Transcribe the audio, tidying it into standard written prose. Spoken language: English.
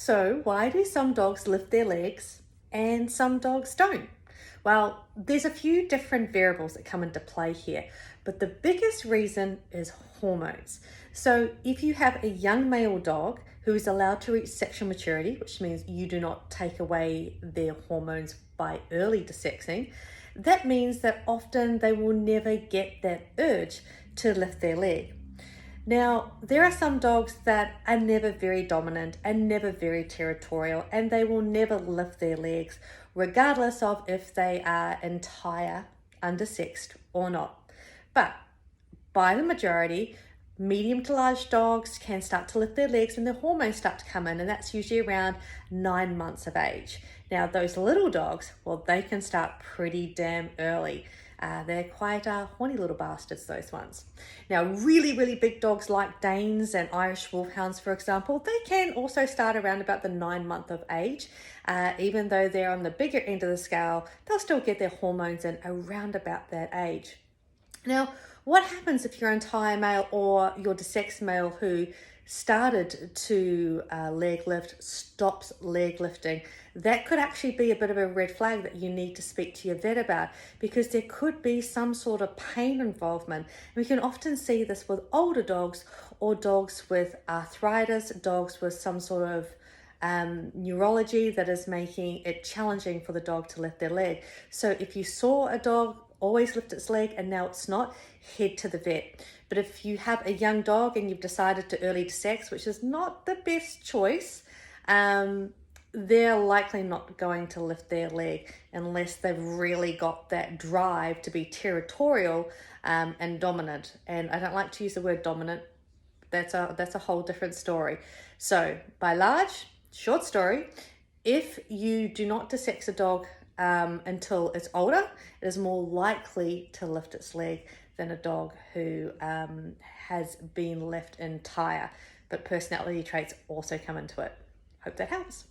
So, why do some dogs lift their legs and some dogs don't? Well, there's a few different variables that come into play here, but the biggest reason is hormones. So, if you have a young male dog who is allowed to reach sexual maturity, which means you do not take away their hormones by early desexing, that means that often they will never get that urge to lift their leg. Now, there are some dogs that are never very dominant and never very territorial, and they will never lift their legs, regardless of if they are entire, undersexed, or not. But by the majority, medium to large dogs can start to lift their legs when their hormones start to come in, and that's usually around 9 months of age. Now, those little dogs, well, they can start pretty damn early. They're quite horny little bastards, those ones. Now, really, really big dogs like Danes and Irish Wolfhounds, for example, they can also start around about the 9 month of age. Even though they're on the bigger end of the scale, they'll still get their hormones in around about that age. Now, what happens if your entire male or your desexed male who started to leg lift stops leg lifting? That could actually be a bit of a red flag that you need to speak to your vet about, because there could be some sort of pain involvement. We can often see this with older dogs or dogs with arthritis, dogs with some sort of neurology that is making it challenging for the dog to lift their leg. So if you saw a dog always lift its leg and now it's not, head to the vet. But if you have a young dog and you've decided to early sex, which is not the best choice, they're likely not going to lift their leg unless they've really got that drive to be territorial and dominant. And I don't like to use the word dominant. That's a whole different story. So by large, short story, if you do not desex a dog until it's older, it is more likely to lift its leg than a dog who has been left entire. But personality traits also come into it. Hope that helps.